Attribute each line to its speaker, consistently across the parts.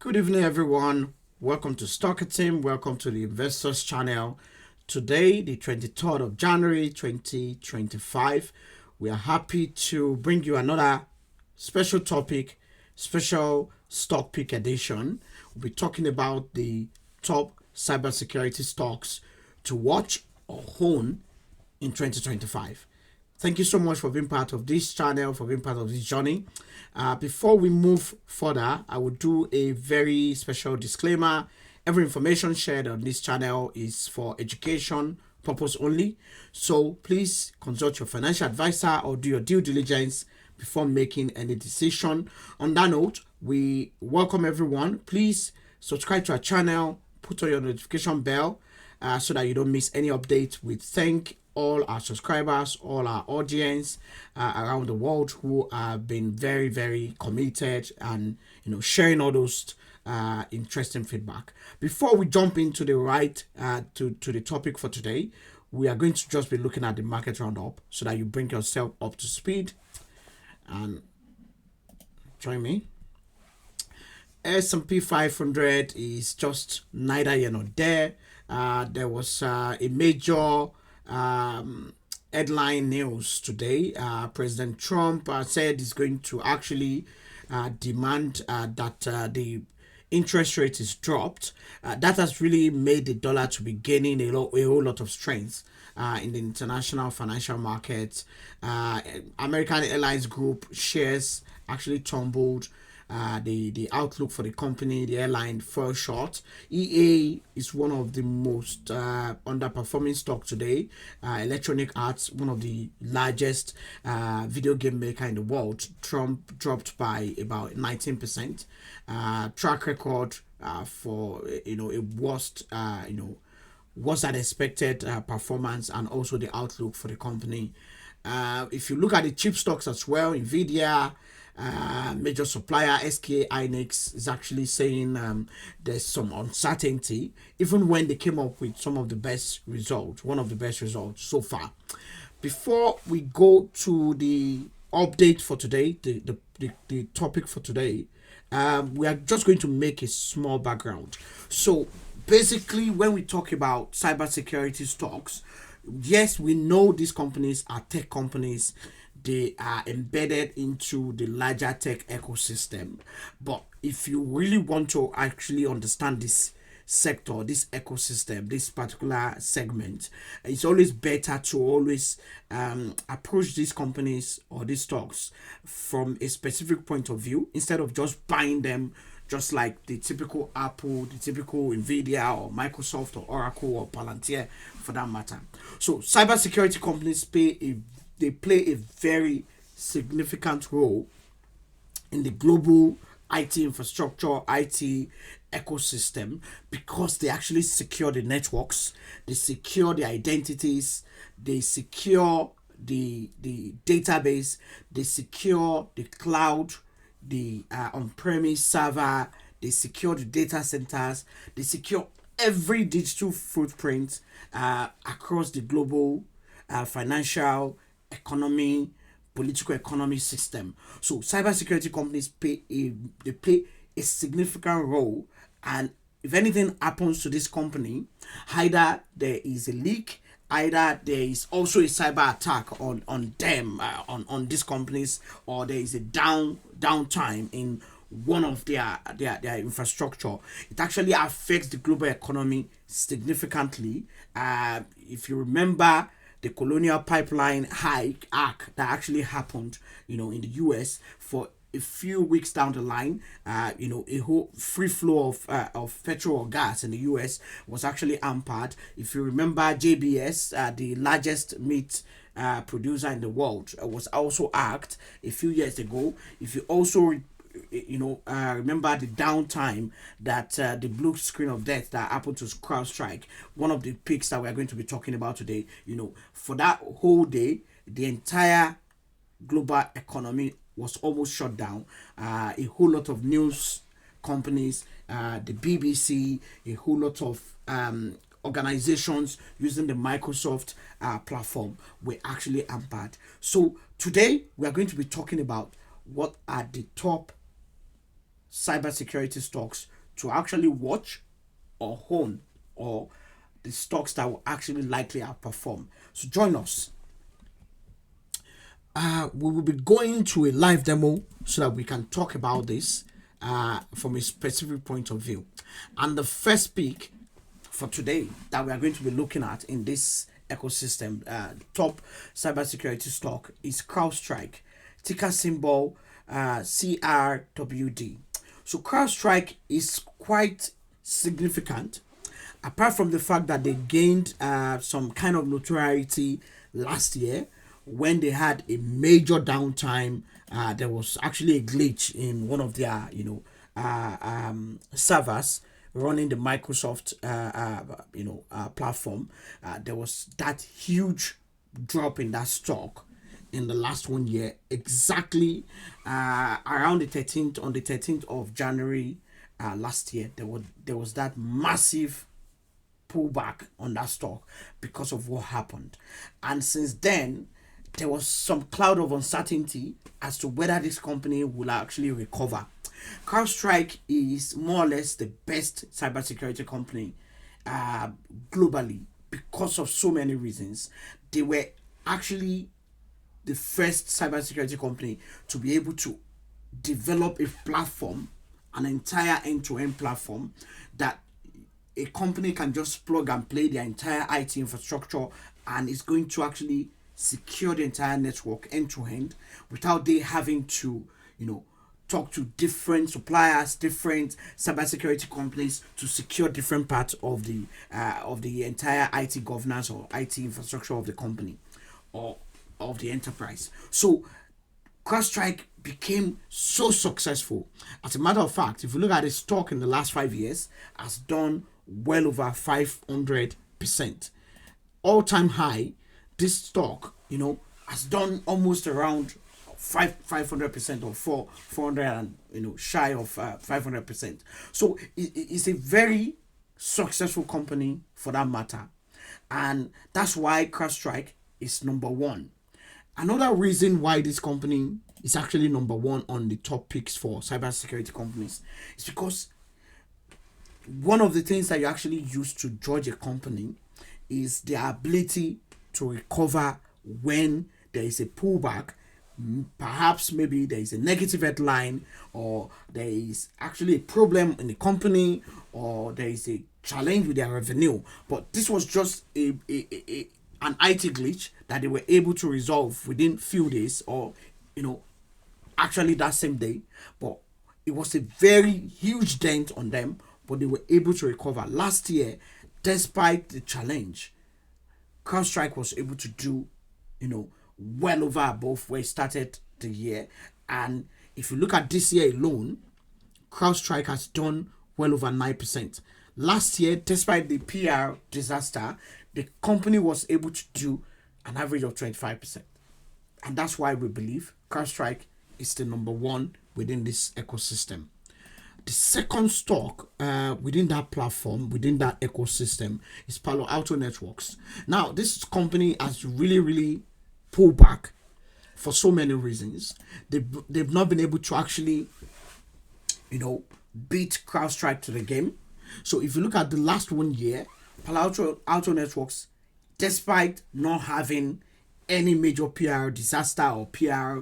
Speaker 1: Good evening, everyone. Welcome to Stocker Team. Welcome to the Investors Channel. Today, the 23rd of January 2025, we are happy to bring you another special topic, special stock pick edition. We'll be talking about the top cybersecurity stocks to watch or own in 2025. Thank you so much for being part of this channel, for being part of this journey. Before we move further, I will do a very special disclaimer. Every information shared on this channel is for education purpose only. So please consult your financial advisor or do your due diligence before making any decision. On that note, we welcome everyone. Please subscribe to our channel, put on your notification bell so that you don't miss any update. We thank all our subscribers, all our audience around the world who have been very, very committed and sharing all those interesting feedback. Before we jump into to the topic for today, we are going to just be looking at the market roundup so that you bring yourself up to speed and join me. S&P 500 is just neither here nor there. There was a major headline news today. President Trump said he's going to actually demand that the interest rate is dropped. That has really made the dollar to be gaining a whole lot of strength in the international financial markets. American Airlines Group shares actually tumbled. The outlook for the company, the airline, fell short. EA is one of the most underperforming stock today. Electronic Arts, one of the largest video game maker in the world, Trump dropped by about 19%. Track record for a worse than expected performance, and also the outlook for the company. If you look at the chip stocks as well, Nvidia, major supplier SK Hynix is actually saying there's some uncertainty, even when they came up with one of the best results so far. Before we go to the update for today, the topic for today, we are just going to make a small background. So basically, when we talk about cybersecurity stocks, yes, we know these companies are tech companies. They are embedded into the larger tech ecosystem. But if you really want to actually understand this sector, this ecosystem, this particular segment, it's always better to always approach these companies or these stocks from a specific point of view instead of just buying them just like the typical Apple, the typical Nvidia or Microsoft or Oracle or Palantir for that matter. So cybersecurity companies play a very significant role in the global IT infrastructure, IT ecosystem, because they actually secure the networks, they secure the identities, they secure the database, they secure the cloud, the on-premise server, they secure the data centers, they secure every digital footprint across the global financial economy, political economy system. So cybersecurity companies play a significant role, and if anything happens to this company, either there is a leak, either there is also a cyber attack on them, on these companies, or there is a downtime in one of their infrastructure, it actually affects the global economy significantly. If you remember the Colonial Pipeline hack that actually happened, in the US for a few weeks down the line, a whole free flow of petrol or gas in the US was actually hampered. If you remember, JBS, the largest meat producer in the world, was also hacked a few years ago. If you also remember the downtime that the blue screen of death that happened to CrowdStrike, one of the picks that we're going to be talking about today, for that whole day, the entire global economy was almost shut down. A whole lot of news companies, the BBC, a whole lot of organizations using the Microsoft platform were actually hampered. So today we are going to be talking about what are the top cybersecurity stocks to actually watch or own, or the stocks that will actually likely outperform. So join us. We will be going to a live demo so that we can talk about this from a specific point of view. And the first pick for today that we are going to be looking at in this ecosystem, top cybersecurity stock, is CrowdStrike, ticker symbol CRWD. So CrowdStrike is quite significant, apart from the fact that they gained some kind of notoriety last year when they had a major downtime. There was actually a glitch in one of their servers running the Microsoft platform. There was that huge drop in that stock in the last 1 year, exactly around the 13th, on the 13th of January last year. There was that massive pullback on that stock because of what happened, and since then there was some cloud of uncertainty as to whether this company will actually recover. CrowdStrike is more or less the best cybersecurity company globally because of so many reasons. They were actually the first cybersecurity company to be able to develop a platform, an entire end-to-end platform that a company can just plug and play their entire IT infrastructure, and it's going to actually secure the entire network end to end without they having to, talk to different suppliers, different cybersecurity companies to secure different parts of the entire IT governance or IT infrastructure of the company or of the enterprise. So CrowdStrike became so successful. As a matter of fact, if you look at the stock in the last 5 years, has done well over 500%. All-time high, this stock, has done almost around 500% or 400 and shy of 500%. So it's a very successful company for that matter, and that's why CrowdStrike is number one. Another reason why this company is actually number one on the top picks for cybersecurity companies is because one of the things that you actually use to judge a company is their ability to recover when there is a pullback. Perhaps maybe there is a negative headline, or there is actually a problem in the company, or there is a challenge with their revenue. But this was just an IT glitch that they were able to resolve within few days, or actually that same day. But it was a very huge dent on them, but they were able to recover. Last year, despite the challenge, CrowdStrike was able to do, well over above where it started the year. And if you look at this year alone, CrowdStrike has done well over 9%. Last year, despite the PR disaster, the company was able to do an average of 25%. And that's why we believe CrowdStrike is the number one within this ecosystem. The second stock within that platform, within that ecosystem, is Palo Alto Networks. Now, this company has really pulled back for so many reasons. They've not been able to actually, beat CrowdStrike to the game. So if you look at the last 1 year, Palo Alto Networks, despite not having any major PR disaster or PR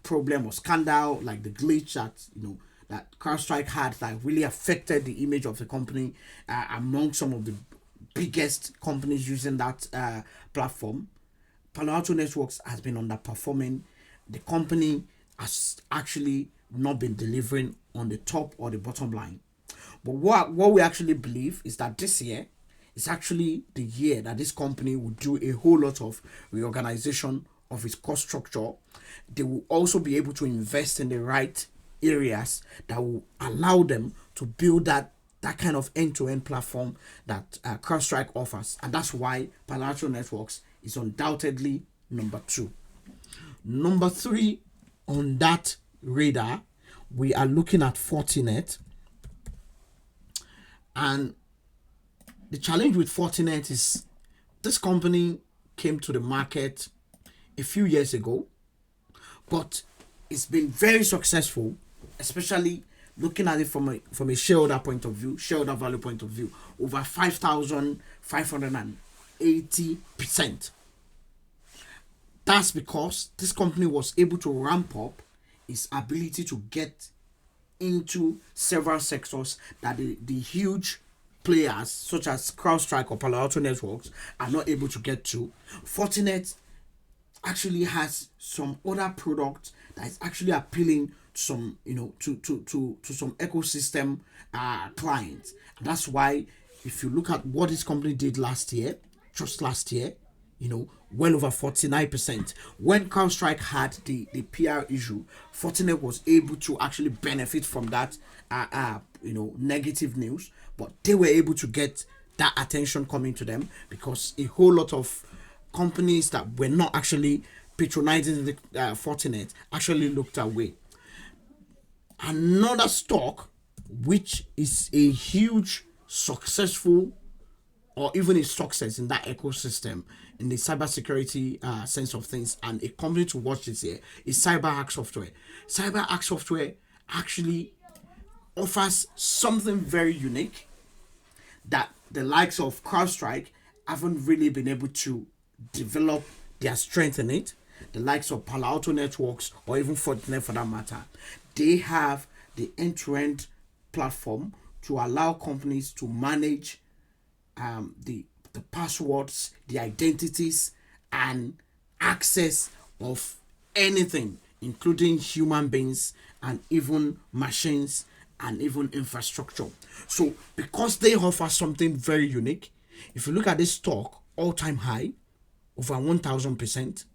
Speaker 1: problem or scandal like the glitch that CrowdStrike had, that really affected the image of the company among some of the biggest companies using that platform, Palo Alto Networks has been underperforming. The company has actually not been delivering on the top or the bottom line. But what we actually believe is that this year is actually the year that this company will do a whole lot of reorganization of its cost structure. They will also be able to invest in the right areas that will allow them to build that kind of end-to-end platform that CrowdStrike offers. And that's why Palo Alto Networks is undoubtedly number two. Number three on that radar, we are looking at Fortinet. And the challenge with Fortinet is this company came to the market a few years ago, but it's been very successful especially looking at it from a shareholder point of view, shareholder value point of view, over 5,580%. That's because this company was able to ramp up its ability to get into several sectors that the huge players such as CrowdStrike or Palo Alto Networks are not able to get to. Fortinet actually has some other products that is actually appealing to some, to some ecosystem clients. And that's why if you look at what this company did just last year, well over 49%. When CrowdStrike had the PR issue, Fortinet was able to actually benefit from that, negative news, but they were able to get that attention coming to them because a whole lot of companies that were not actually patronizing the Fortinet actually looked away. Another stock, which is a huge successful or even a success in that ecosystem in the cybersecurity sense of things, and a company to watch this year is CyberArk Software. CyberArk Software actually offers something very unique that the likes of CrowdStrike haven't really been able to develop their strength in it. The likes of Palo Alto Networks or even Fortinet for that matter, they have the end-to-end platform to allow companies to manage the passwords, the identities, and access of anything, including human beings and even machines and even infrastructure. So, because they offer something very unique, if you look at this stock, all-time high, over 1,000%.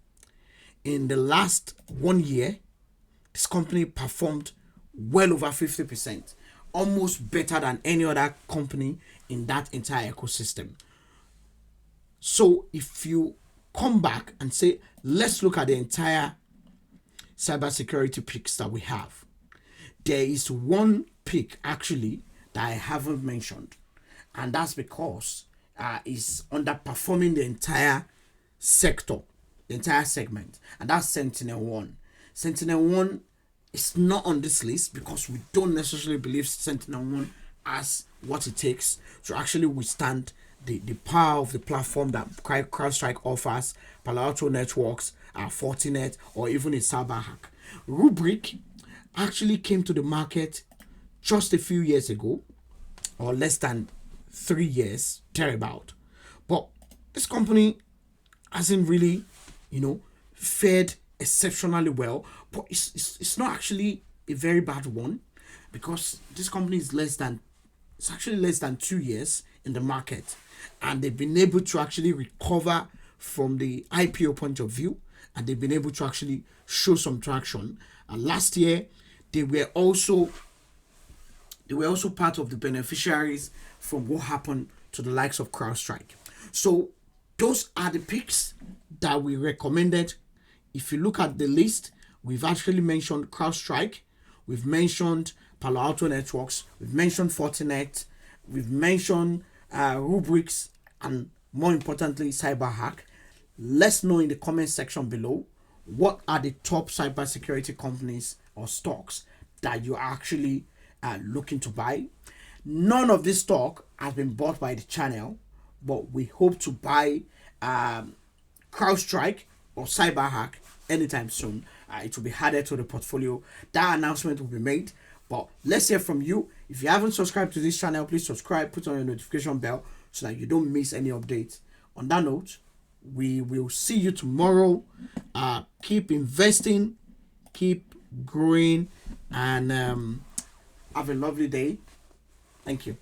Speaker 1: In the last 1 year, this company performed well over 50%, almost better than any other company in that entire ecosystem. So if you come back and say, let's look at the entire cybersecurity picks that we have, there is one pick actually that I haven't mentioned, and that's because it's underperforming the entire sector, the entire segment, and that's Sentinel One. Sentinel One is not on this list because we don't necessarily believe Sentinel One has what it takes to actually withstand the power of the platform that CrowdStrike offers, Palo Alto Networks, Fortinet, or even a CyberArk. Rubrik actually came to the market just a few years ago, or less than 3 years, thereabout. But this company hasn't really, fared exceptionally well. But it's not actually a very bad one because this company is actually less than 2 years in the market, and they've been able to actually recover from the IPO point of view, and they've been able to actually show some traction. And last year, they were also part of the beneficiaries from what happened to the likes of CrowdStrike. So those are the picks that we recommended. If you look at the list, we've actually mentioned CrowdStrike, we've mentioned Palo Alto Networks, we've mentioned Fortinet, we've mentioned Rubrics, and more importantly, CyberArk. Let's know in the comment section below what are the top cybersecurity companies or stocks that you're actually looking to buy. None of this stock has been bought by the channel, but we hope to buy CrowdStrike or CyberArk anytime soon. It will be added to the portfolio. That announcement will be made. But let's hear from you. If you haven't subscribed to this channel, please subscribe, put on your notification bell so that you don't miss any updates. On that note, we will see you tomorrow. Keep investing, keep growing, and have a lovely day. Thank you.